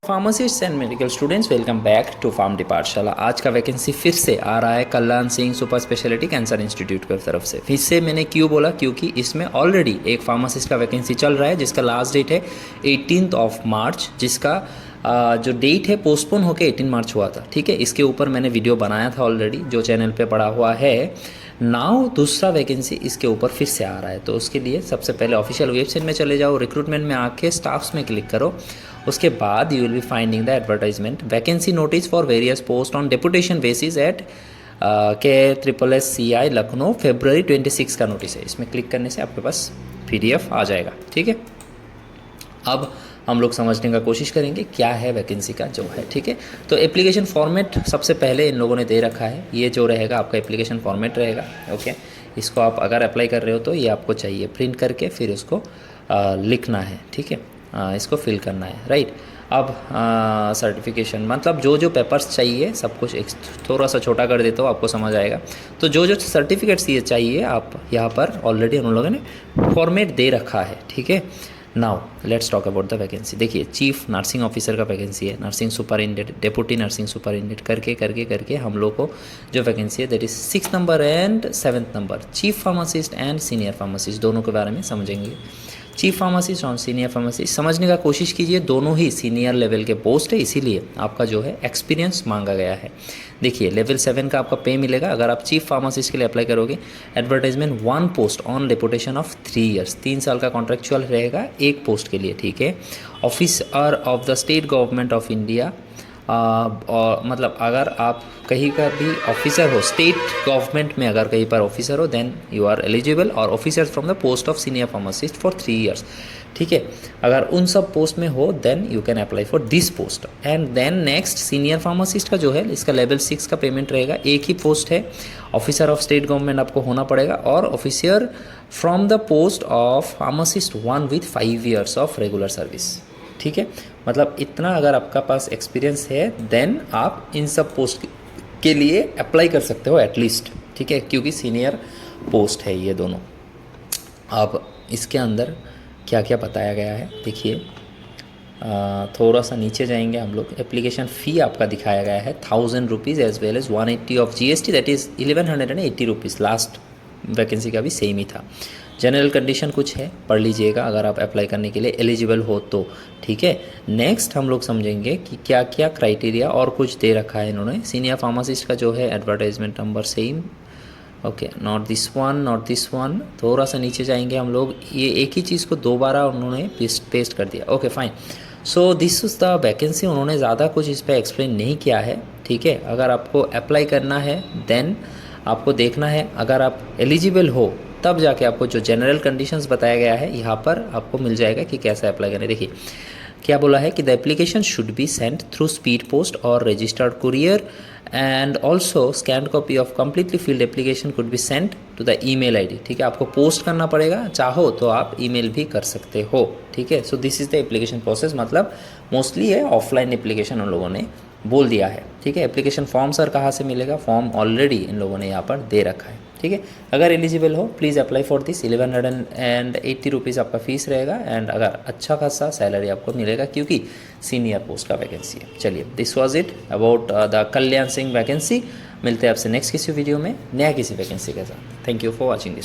Pharmacist and medical students welcome back to pharm Pathshala. आज का vacancy फिर से आ रहा है Kalyan Singh super speciality cancer institute की तरफ से। फिर से मैंने क्यों बोला, क्योंकि इसमें ऑलरेडी एक फार्मासिस्ट का वैकेंसी चल रहा है जिसका लास्ट डेट है 18 मार्च, जिसका जो डेट है पोस्टपोन होकर 18 मार्च हुआ था। ठीक है, इसके ऊपर मैंने वीडियो बनाया था ऑलरेडी, जो चैनल पे पड़ा हुआ है। नाउ दूसरा वैकेंसी इसके ऊपर फिर से आ रहा है, तो उसके लिए सबसे पहले ऑफिशियल वेबसाइट में चले जाओ, रिक्रूटमेंट में आके स्टाफ्स में क्लिक करो। उसके बाद you will be finding the advertisement vacancy notice for various post on deputation basis at KSSCI Lucknow February 26 का नोटिस है। इसमें क्लिक करने से आपके पास PDF आ जाएगा। ठीक है, अब हम लोग समझने का कोशिश करेंगे क्या है वैकेंसी का जो है। ठीक है, तो एप्लीकेशन फॉर्मेट सबसे पहले इन लोगों ने दे रखा है। ये जो रहेगा आपका एप्लीकेशन फॉर्मेट रहेगा। ओके, इसको आप अगर अप्लाई कर रहे हो तो ये आपको चाहिए प्रिंट करके फिर उसको लिखना है। ठीक है, इसको फिल करना है, राइट। अब सर्टिफिकेशन मतलब जो जो पेपर्स चाहिए सब कुछ एक थोड़ा सा छोटा कर देता हूँ, आपको समझ आएगा। तो जो जो सर्टिफिकेट्स ये चाहिए आप यहाँ पर ऑलरेडी उन लोगों ने फॉर्मेट दे रखा है। ठीक है, now let's talk about the vacancy. देखिए, चीफ नर्सिंग ऑफिसर का वैकेंसी है, nursing superintendent, deputy nursing superintendent करके हम लोग को जो वैकेंसी है that is 6 number and 7 number. Chief pharmacist and senior pharmacist दोनों के बारे में समझेंगे। चीफ फार्मासिस्ट और सीनियर फार्मासिस्ट समझने का कोशिश कीजिए, दोनों ही सीनियर लेवल के पोस्ट है, इसीलिए आपका जो है एक्सपीरियंस मांगा गया है। देखिए, लेवल 7 का आपका पे मिलेगा अगर आप चीफ फार्मासिस्ट के लिए अप्लाई करोगे। Advertisement 1 post on deputation of 3 years, 3 साल का कॉन्ट्रेक्चुअल रहेगा एक पोस्ट के लिए। ठीक है, officer of the state government of India, और मतलब अगर आप कहीं का भी ऑफिसर हो, स्टेट गवर्नमेंट में अगर कहीं पर ऑफिसर हो देन यू आर एलिजिबल, और officer from the post of senior pharmacist for 3 years. ठीक है, अगर उन सब पोस्ट में हो then you can apply for this post. And then next senior pharmacist का जो है इसका लेवल 6 का पेमेंट रहेगा। एक ही पोस्ट है, ऑफिसर ऑफ स्टेट गवर्नमेंट आपको होना पड़ेगा, और officer from the post of pharmacist 1 with 5 years of regular service. ठीक है, मतलब इतना अगर आपका पास एक्सपीरियंस है देन आप इन सब पोस्ट के लिए अप्लाई कर सकते हो एटलीस्ट। ठीक है, क्योंकि सीनियर पोस्ट है ये दोनों। अब इसके अंदर क्या क्या बताया गया है देखिए, थोड़ा सा नीचे जाएंगे हम लोग। एप्लीकेशन फ़ी आपका दिखाया गया है 1000 rupees as well as 180 of GST, that is 1180 rupees. Last vacancy का भी सेम ही था। जनरल कंडीशन कुछ है, पढ़ लीजिएगा अगर आप अप्लाई करने के लिए एलिजिबल हो तो। ठीक है, नेक्स्ट हम लोग समझेंगे कि क्या क्या क्राइटेरिया और कुछ दे रखा है इन्होंने। सीनियर फार्मासिस्ट का जो है advertisement number same. Okay, not this one. थोड़ा सा नीचे जाएंगे हम लोग, ये एक ही चीज़ को दोबारा उन्होंने पेस्ट कर दिया। Okay fine, so this is the vacancy. उन्होंने ज़्यादा कुछ इस पर एक्सप्लेन नहीं किया है। ठीक है, अगर आपको अप्लाई करना है देन आपको देखना है, अगर आप एलिजिबल हो तब जाके आपको जो जनरल कंडीशंस बताया गया है यहाँ पर आपको मिल जाएगा कि कैसे अप्लाई करें। देखिए क्या बोला है कि the application should be sent through speed post और registered courier, and also scan copy of completely filled application could be sent to the email ID। ठीक है, आपको पोस्ट करना पड़ेगा, चाहो तो आप ईमेल भी कर सकते हो। ठीक है, so this is the application process. मतलब मोस्टली है ऑफलाइन एप्लीकेशन उन लोगों ने बोल दिया है। ठीक है, एप्लीकेशन फॉर्म सर कहाँ से मिलेगा, फॉर्म ऑलरेडी इन लोगों ने यहाँ पर दे रखा है। ठीक है, अगर एलिजिबल हो please apply for this. 1180 rupees आपका फ़ीस रहेगा, एंड अगर अच्छा खासा सैलरी आपको मिलेगा क्योंकि सीनियर पोस्ट का वैकेंसी है। चलिए, this was it about the Kalyan Singh vacancy. मिलते हैं आपसे नेक्स्ट किसी वीडियो में नया किसी वैकेंसी के साथ। Thank you for watching this.